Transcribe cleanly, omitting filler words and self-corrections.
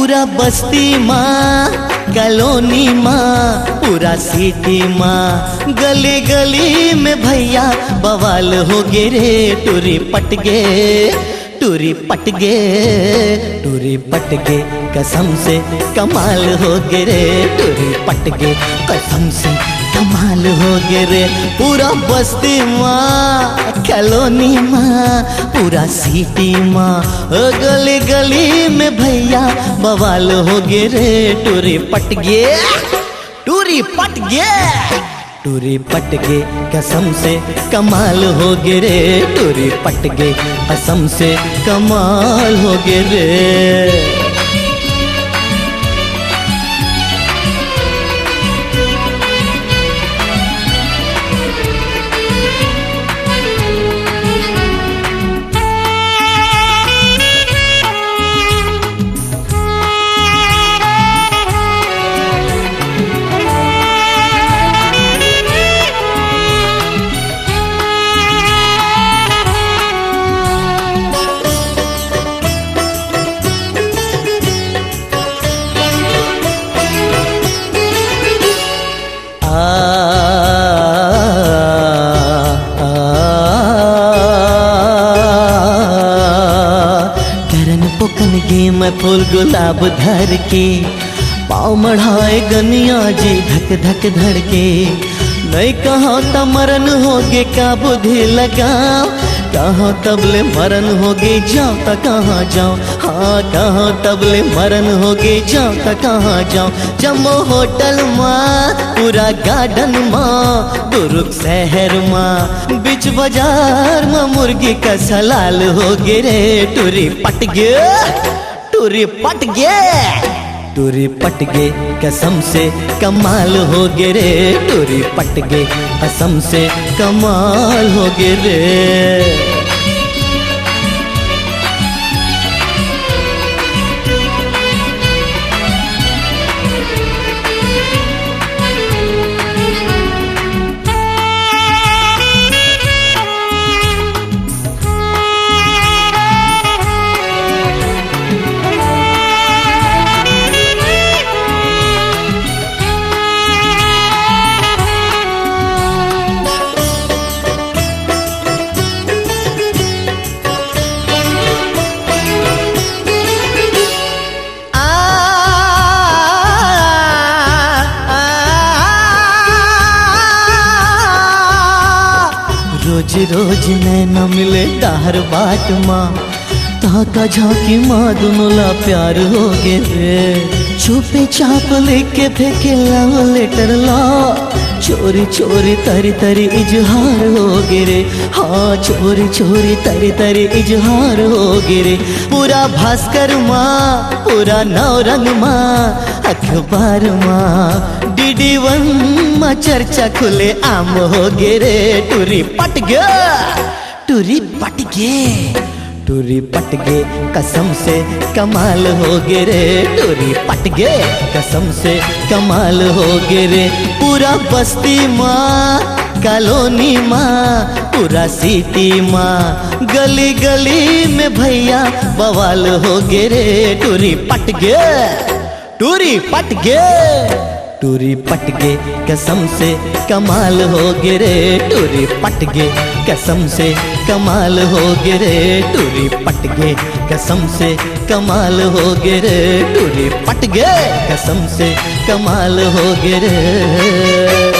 पूरा बस्ती माँ कॉलोनी माँ पूरा सिटी माँ गली गली में भैया बवाल हो गे रे टूरी पट गे टूरी पट गे टूरी पट गे कसम से कमाल हो गे रे टूरी पट गे कसम से कमाल हो गे रे पूरा बस्ती माँ कॉलोनी माँ पूरा सिटी माँ गली गली में भैया बवाल हो गे रे टूरी पट गे टूरी पट गे टूरी पट गे कसम से कमाल हो गे रे टूरी पट गे कसम से कमाल हो गे रे। पुकन गे मैं फूल गुलाब धर के पाँव मढ़ाए गनिया जी धक धक धड़के नहीं कहाँ त मरन होगे का बुद्धि लगाओ कहाँ तबले मरन होगे जाओ त कहाँ जाओ हाँ कहाँ तबले मरन होगे जाओ त कहाँ जाओ जम्मू होटल माँ पूरा गार्डन माँ दुर्ग शहर माँ बीच बाजार माँ मुर्गी का सलाल हो गे रे टूरी पट गे टूरी पट गे टूरी पट गे कसम से कमाल हो गे रे टूरी पट गे कसम से कमाल हो गे रे। रोज रोज नैना मिले दाहर बाट माँ ताका झांकी माँ दोनों ला प्यार हो गे रे छुपे चाप लेके फेंके लव लेटर ला चोरी चोरी तरी तरी इजहार हो गे रे हाँ चोरी चोरी तरी तरी इजहार हो गे रे पूरा भास्कर माँ पूरा नौरंग माँ अखबार माँ DD1 माँ चर्चा खुले आम हो गे रे टूरी पट गे टूरी पट गे टूरी पट गे कसम से कमाल हो गे रे टूरी पट गे कसम से कमाल हो गे रे पूरा बस्ती माँ कॉलोनी माँ पूरा सिटी माँ गली गली में भैया बवाल हो गे रे टूरी पट गे टूरी पट गे टूरी पट गे कसम से कमाल हो गे रे टूरी पट गे कसम से कमाल हो गे रे टूरी पट गे कसम से कमाल हो गे रे टूरी पट गे कसम से कमाल हो गे रे।